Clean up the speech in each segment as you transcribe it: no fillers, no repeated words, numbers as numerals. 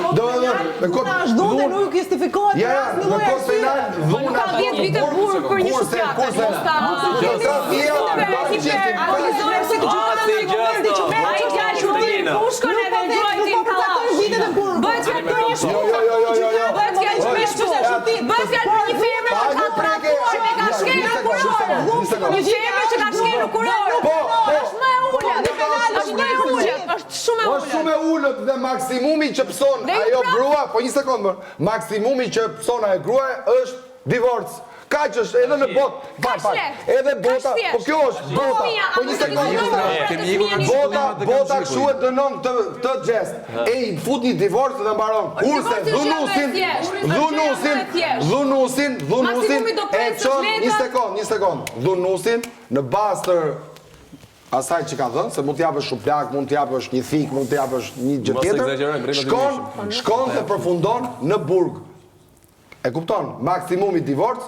Në kod dhune nuk justifikohet për asnjë lloj arsye. Nuk ka 10 vite burg për një shuplak. Pushkën e venduajtin kallash. Bëhet fjalë për një shuplak. Bëhet fjalë për një shuplak. Bëhet fjalë për një femër që ka trakuar me ka shkelur kurorë. Një femër që ka shkelur kurorë. Është më e ulët. Është shumë e ulët. Është shumë e ulët dhe maksimumi që pëson ajo grua, po një sekondë, maksimumi që pëson ajo grua është divorc. Kaq është edhe në botë. Edhe bota, po kjo është bota. Po një sekondë. Bota kështu e dënon këtë gjest. E i fut një divorc dhe mbaron. Kurse dhunusin e çon një sekond. Dhunusin në bazë të asaj që ka dhënë, se mund t'japësh shuplak, mund t'japësh një thik, mund t'japësh një gjë tjetër, shkon dhe përfundon në burg. E kupton? Maksimumi divorc,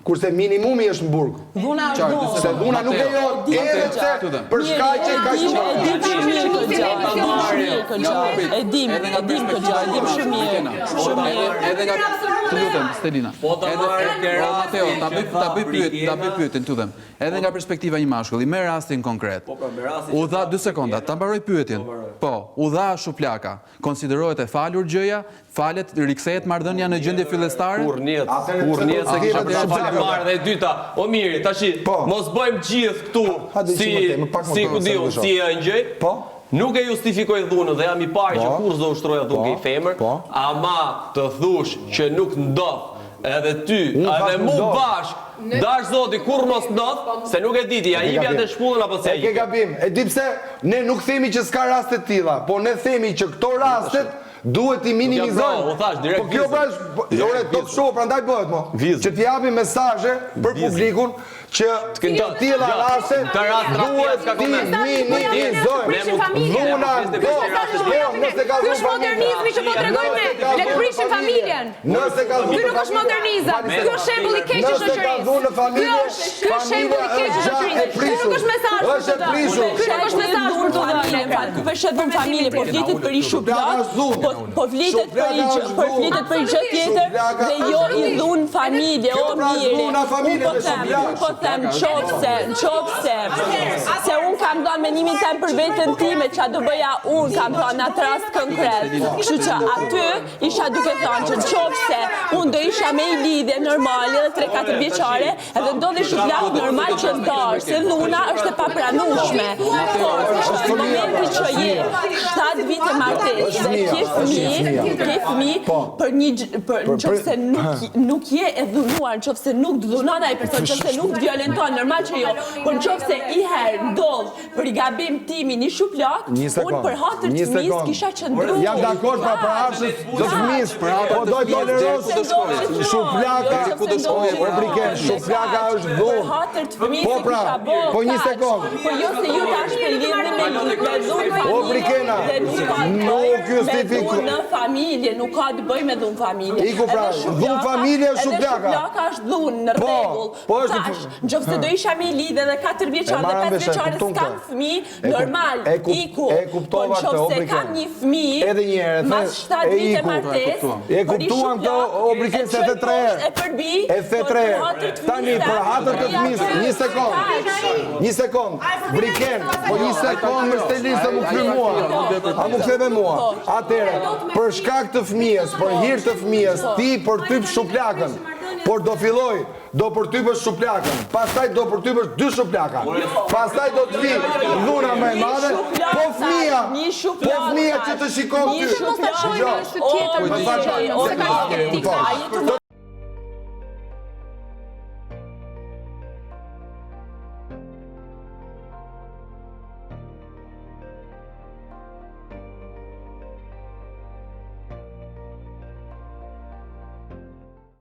kurse minimumi është në burg. Dhuna është dhunë. Se dhuna nuk e jo, edhe se për shkaq që ka shumë. Edhe nga të lutem, Stelina. Mateo, ta bëj pyetjen tu them. Edhe nga perspektiva një mashkulli, me rastin konkret. U dha 2 sekonda, ta mbaroj pyetjen. Po, u dha shuplaka. Konsiderohet e falur gjëja? Falet, rikthehet marrëdhënia në gjendje fillestare? Urrniet se kisha për shpallë parë dhe e dyta. O miri, tashi, mos bëjmë gjithë këtu si ku diun, si e ngjej. Nuk e justifikoj dhunën dhe jam i pari që kur do ushtroja dhunë i femër, ama të thush që nuk ndodh edhe ty, edhe mu bashk, dash zoti kur mos ndodh, se nuk e diti, a jipja të shpullën apo se e ke gabim. E di pse ne nuk themi që s'ka raste të tilla, po ne themi që këto rastet duhet i minimizojnë. Po kjo do të shoh, prandaj bëhet mo. Që t'japi mesazhe për publikun që të tilla raste duhet ti minimizojnë. Dhuna, nëse ka Ky është modernizmi që po tregojmë ne. Le të prishim familjen. Nëse ka Ky nuk është modernizëm. Ky është shembull i keq i shoqërisë. Nëse ka dhunë familje, ky është shembull i keq i shoqërisë. Ky nuk është mesazh për të dhënë. Ky nuk është mesazh për të dhënë. Ky për shërbim familje, po flitet për një shuplak, po flitet për gjë tjetër dhe jo i dhun familje, o miri. Unë po them qofse, se unë kam dhënë menimin tim për veten time, ç'a do bëja unë, kam thënë atë rast konkret. Kështu që aty isha duke thënë që qofse unë do isha me i lidhje normale dhe 3-4 vjeçare, edhe ndodhi shuplak normal që ndarë, se dhuna është e papranueshme. Por në momentin që je 7 vite martesë dhe ke fëmijë për nëse nuk je e dhunuar, nëse nuk dhunon ai person, nëse nuk violenton, normal që jo, por nëse i herë ndodh për gabim timin një shuplak, unë për hatër të fëmijës kisha qëndruar. Jam dakord për hatër të fëmijës, po do të tolerosh shuplaka, shuplaka është dhunë. Për hatër të fëmijës kisha bërë. Po një sekond. Po jo se ju tash për lidhje me dhunë familje. Nuk justifikoj. Në familje, nuk ka të bëj me dhunë familje. Iku pra, dhunë familje është shuplaka. Edhe shuplaka është dhunë në rregull. Nëse do isha me lidhje dhe 4 vjeçare dhe 5 vjeçare s'kam fëmijë, normal, iku. Po nëse kam një fëmijë, edhe një herë, mas 7 vite martesë, e kuptuam këto obligimet se the 3 herë. E përbi, e the 3 herë. Tani për hatër të fëmijës, një sekond. Briken, po një sekond më Stelin se më kthy mua. A më kthe mua. Atëre, për shkak të fëmijës, për hir të fëmijës, ti përtyp shuplakën. Por do filloj, do përtypësh shuplakën, pastaj do përtypësh 2 shuplaka, pastaj do të vi dhuna më e madhe, po fëmija që të shikon ty. Një shuplaka është tjetër.